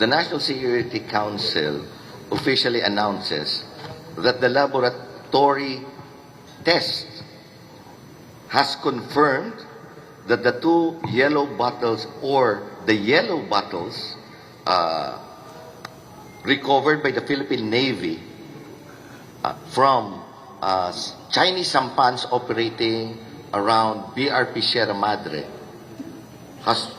the National Security Council officially announces that the laboratory test has confirmed that the two yellow bottles, or the yellow bottles recovered by the Philippine Navy from Chinese sampans operating around BRP Sierra Madre has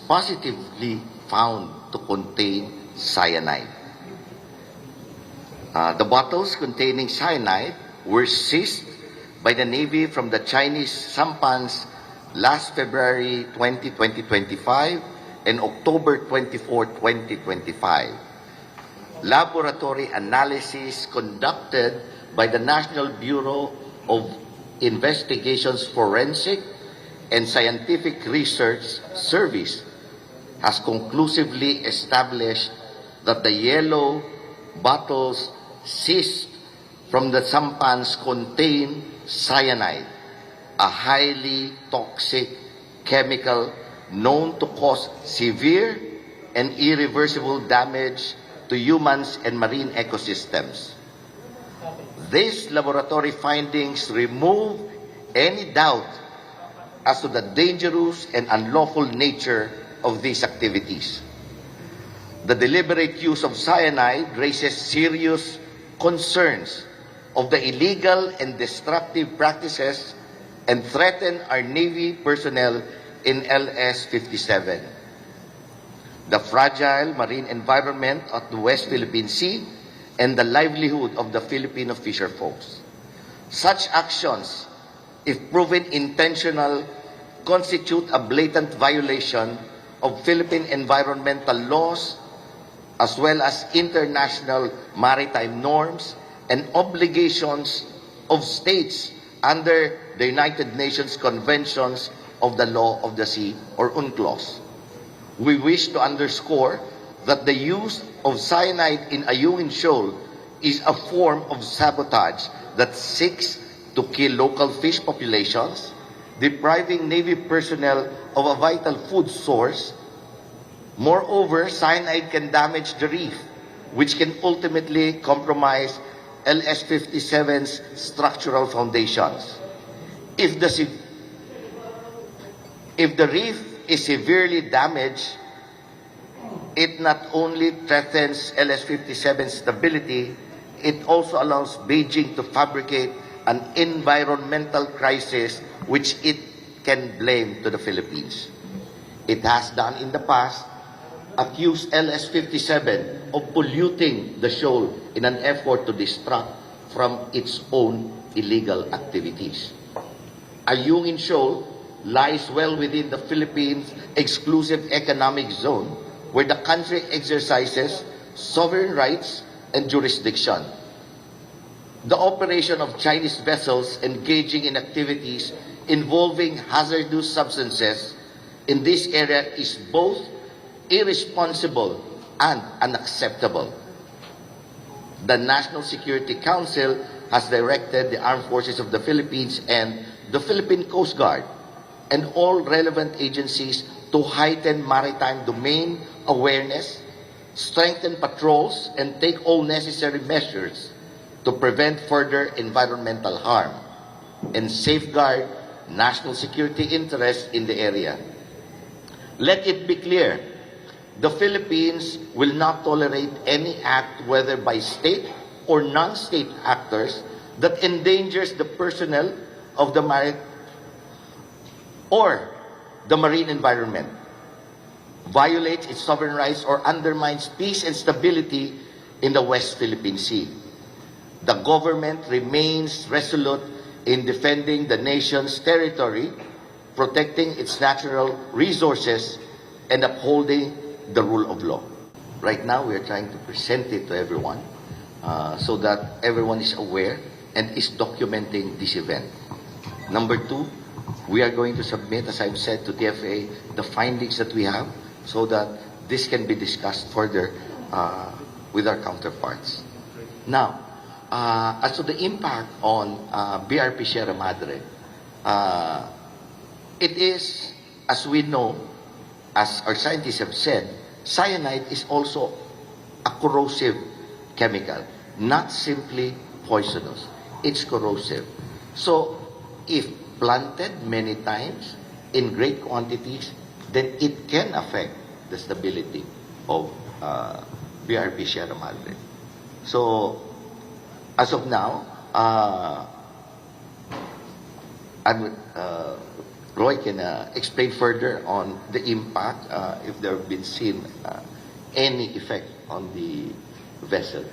positively found to contain cyanide. The bottles containing cyanide were seized by the Navy from the Chinese sampans last February 2025 and October 24, 2025. Laboratory analysis conducted by the National Bureau of Investigations Forensic and Scientific Research Service has conclusively established that the yellow bottles seized from the sampans contain cyanide, a highly toxic chemical known to cause severe and irreversible damage to humans and marine ecosystems. These laboratory findings remove any doubt as to the dangerous and unlawful nature of these activities. The deliberate use of cyanide raises serious concerns of the illegal and destructive practices and threaten our Navy personnel in LS-57. The fragile marine environment of the West Philippine Sea and the livelihood of the Filipino fisher folks. Such actions, if proven intentional, constitute a blatant violation of Philippine environmental laws as well as international maritime norms and obligations of states under the United Nations Conventions of the Law of the Sea, or UNCLOS. We wish to underscore that the use of cyanide in Ayungin Shoal is a form of sabotage that seeks to kill local fish populations, depriving Navy personnel of a vital food source. Moreover, cyanide can damage the reef, which can ultimately compromise LS-57's structural foundations. If the reef is severely damaged, it not only threatens LS-57's stability, it also allows Beijing to fabricate an environmental crisis which it can blame to the Philippines. It has done in the past, accused LS-57 of polluting the shoal in an effort to distract from its own illegal activities. Ayungin Shoal lies well within the Philippines' exclusive economic zone, where the country exercises sovereign rights and jurisdiction. The operation of Chinese vessels engaging in activities involving hazardous substances in this area is both irresponsible and unacceptable. The National Security Council has directed the Armed Forces of the Philippines and the Philippine Coast Guard and all relevant agencies to heighten maritime domain awareness, strengthen patrols, and take all necessary measures to prevent further environmental harm and safeguard national security interests in the area. Let it be clear, the Philippines will not tolerate any act, whether by state or non-state actors, that endangers the personnel of the marine environment, violates its sovereign rights, or undermines peace and stability in the West Philippine Sea. The government remains resolute in defending the nation's territory, protecting its natural resources, and upholding the rule of law. Right now, we are trying to present it to everyone so that everyone is aware and is documenting this event. Number two, we are going to submit, as I've said, to TFA the findings that we have so that this can be discussed further with our counterparts. Now, as to the impact on BRP Sierra Madre, it is, as we know, as our scientists have said, cyanide is also a corrosive chemical, not simply poisonous. It's corrosive. So, if planted many times in great quantities, then it can affect the stability of BRP Sierra Madre. So, as of now, Roy can explain further on the impact if there have been seen any effect on the vessel.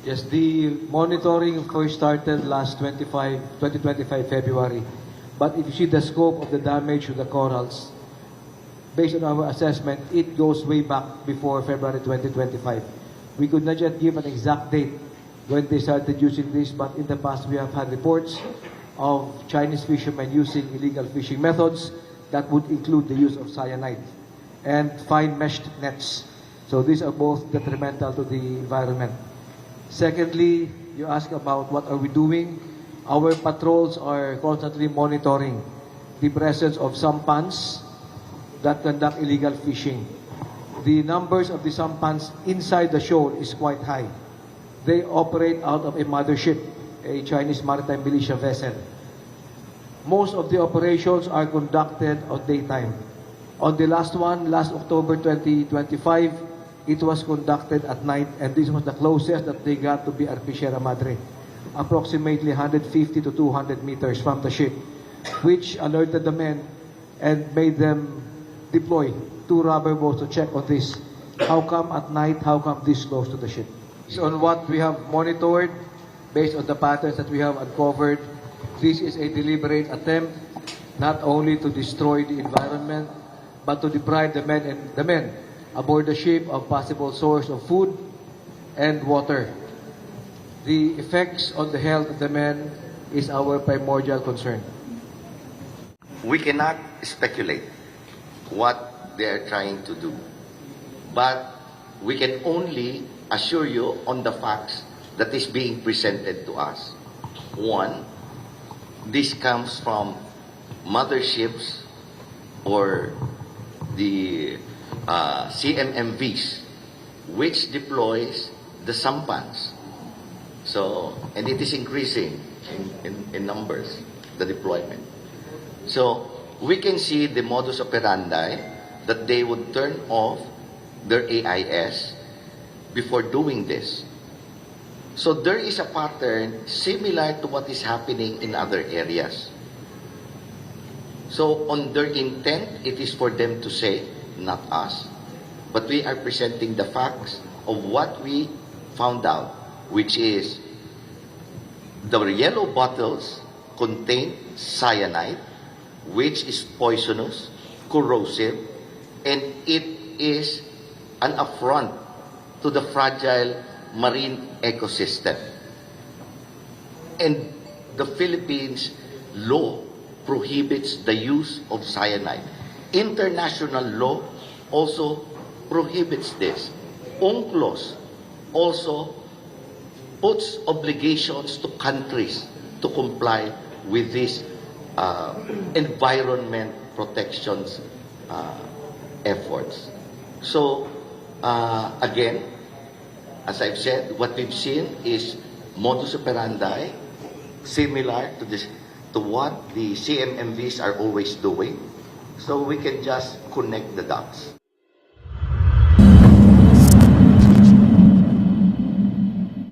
Yes, the monitoring first started last 2025 February. But if you see the scope of the damage to the corals, based on our assessment, it goes way back before February 2025. We could not yet give an exact date when they started using this, but in the past we have had reports of Chinese fishermen using illegal fishing methods that would include the use of cyanide and fine meshed nets. So these are both detrimental to the environment. Secondly, you ask about what are we doing. Our patrols are constantly monitoring the presence of sampans that conduct illegal fishing. The numbers of the sampans inside the shoal is quite high. They operate out of a mothership, a Chinese maritime militia vessel. Most of the operations are conducted on daytime. On the last one, last October 2025, it was conducted at night, and this was the closest that they got to BRP Sierra Madre, approximately 150 to 200 meters from the ship, which alerted the men and made them deploy 2 rubber boats to check on this. How come at night? How come this close to the ship? So on what we have monitored, based on the patterns that we have uncovered, this is a deliberate attempt not only to destroy the environment, but to deprive the men aboard the ship of possible source of food and water. The effects on the health of the men is our primordial concern. We cannot speculate what they are trying to do, but we can only assure you on the facts that is being presented to us. One, this comes from motherships or the CMMVs, which deploys the sampans. So, and it is increasing in numbers, the deployment. So, we can see the modus operandi that they would turn off their AIS before doing this. So there is a pattern similar to what is happening in other areas. So on their intent, it is for them to say, not us. But we are presenting the facts of what we found out, which is the yellow bottles contain cyanide, which is poisonous, corrosive, and it is an affront to the fragile marine ecosystem. And the Philippines law prohibits the use of cyanide. International law also prohibits this. UNCLOS also puts obligations to countries to comply with these environment protections efforts. So, again, as I've said, what we've seen is modus operandi similar to this, to what the CMMVs are always doing. So we can just connect the dots.